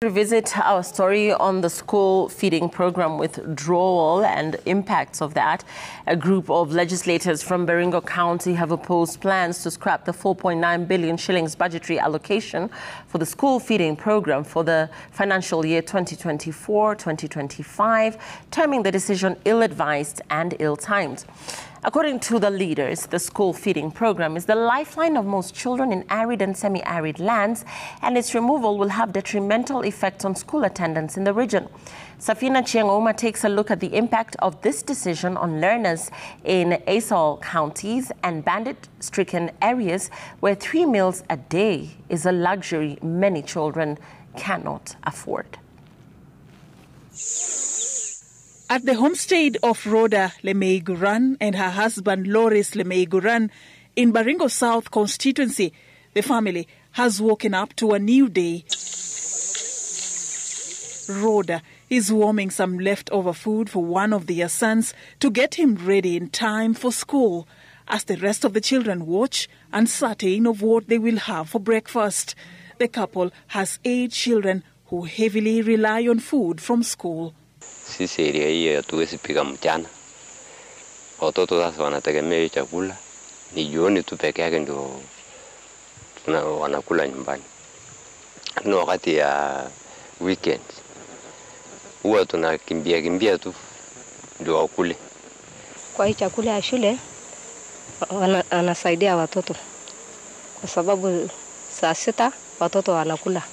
Revisit our story on the school feeding program withdrawal and impacts of that. A group of legislators from Baringo County have opposed plans to scrap the 4.9 billion shillings budgetary allocation for the school feeding program for the financial year 2024-2025, terming the decision ill-advised and ill-timed. According to the leaders, the school feeding program is the lifeline of most children in arid and semi-arid lands, and its removal will have detrimental effects on school attendance in the region. Serfine Achieng Ouma takes a look at the impact of this decision on learners in ASAL counties and bandit-stricken areas where 3 meals a day is a luxury many children cannot afford. At the homestead of Rhoda Lemeiguran and her husband Loris Lemeiguran in Baringo South constituency, the family has woken up to a new day. Rhoda is warming some leftover food for one of their sons to get him ready in time for school, as the rest of the children watch, uncertain of what they will have for breakfast. The couple has 8 children who heavily rely on food from school. Sisi area hii hatuwezi pika mchana. Watoto sasa wanategemea chakula. Ni jioni tu peke yake ndio wanakula nyumbani. Ni wakati ya weekend. Huwa tunakimbia tu ndio wakule. Kwa hii chakula ya shule anasaidia watoto. Kwa sababu saa 6 watoto wanakula.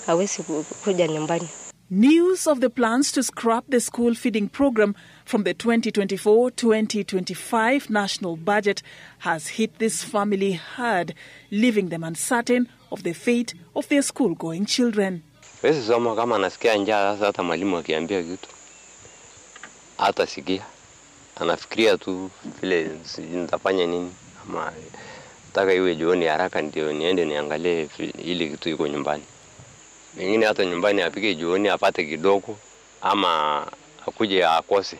Hawezi kuja nyumbani. News of the plans to scrap the school feeding program from the 2024-2025 national budget has hit this family hard, leaving them uncertain of the fate of their school-going children. Wezi soma kama nasikia njaa sasa, hata mwalimu akiambia kitu hata sikia, anafikiria tu vile nitafanya nini, ama nataka iwe jioni haraka ndio niende niangalie ile kitu iko nyumbani. Mengine hata nyumbani apike jioni apate kidogo ama akuje akose.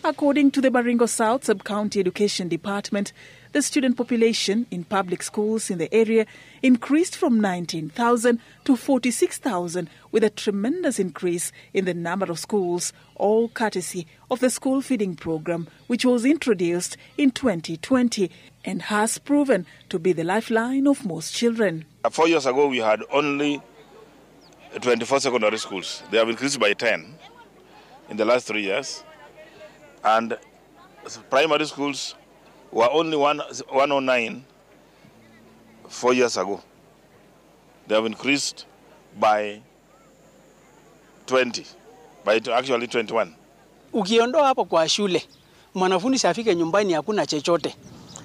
According to the Baringo South Sub-County Education Department, the student population in public schools in the area increased from 19,000 to 46,000, with a tremendous increase in the number of schools, all courtesy of the school feeding program, which was introduced in 2020 and has proven to be the lifeline of most children. 4 years ago, we had only 24 secondary schools. They have increased by 10 in the last 3 years. And primary schools were only 109 4 years ago. They have increased by 20, by actually 21. Ukiondoa hapo kwa shule, mwanafunzi afike nyumbani hakuna chochote.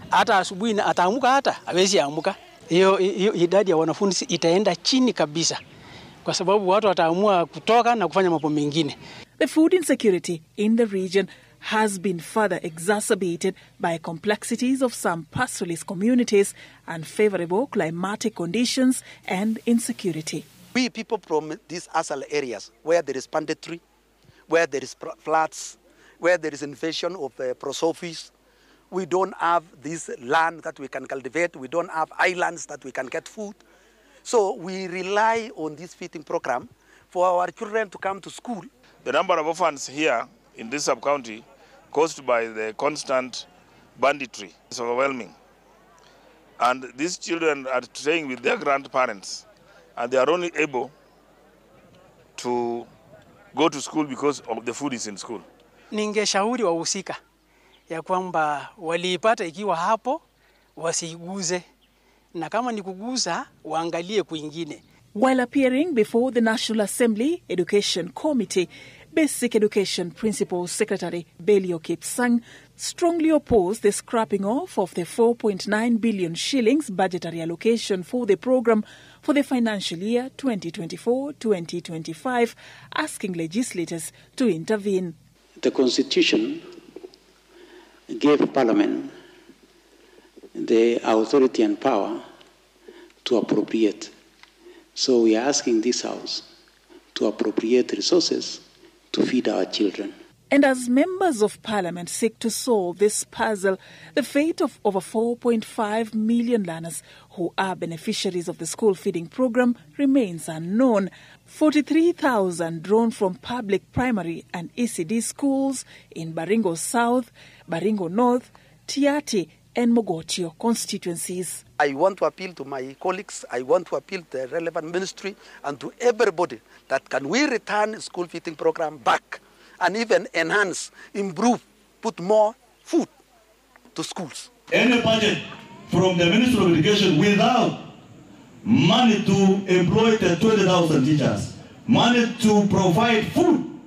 Hata asubuhi ataamuka hata hawezi amuka. Hiyo idadi ya wanafunzi itaenda chini kabisa, kwa sababu watu wataamua kutoka na kufanya mambo mengine. The food insecurity in the region has been further exacerbated by complexities of some pastoralist communities, unfavorable climatic conditions and insecurity. We people from these ASAL areas where there is banditry, where there is floods, where there is invasion of prosophies, we don't have this land that we can cultivate, we don't have islands that we can get food. So we rely on this feeding program for our children to come to school. The number of orphans here in this sub-county caused by the constant banditry is overwhelming. And these children are staying with their grandparents, and they are only able to go to school because of the food is in school. Ningeshauri wahusika ya kwamba waliipata ikiwa hapo wasiguze, na kama ni kuguza waangalie kwingine. While appearing before the National Assembly Education Committee, Basic Education Principal Secretary Belio Kipsang strongly opposed the scrapping off of the 4.9 billion shillings budgetary allocation for the program for the financial year 2024-2025, asking legislators to intervene. The Constitution gave Parliament the authority and power to appropriate. So we are asking this House to appropriate resources to feed our children. And as members of parliament seek to solve this puzzle, the fate of over 4.5 million learners who are beneficiaries of the school feeding program remains unknown. 43,000 drawn from public primary and ECD schools in Baringo South, Baringo North, Tiati and Mogotio constituencies. I want to appeal to my colleagues, I want to appeal to the relevant ministry and to everybody that can we return the school feeding program back and even enhance, improve, put more food to schools. Any budget from the Ministry of Education without money to employ the 20,000 teachers, money to provide food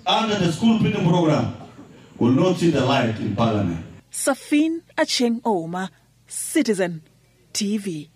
under the school feeding program will not see the light in Parliament. Serfine Achieng Ouma, Citizen TV.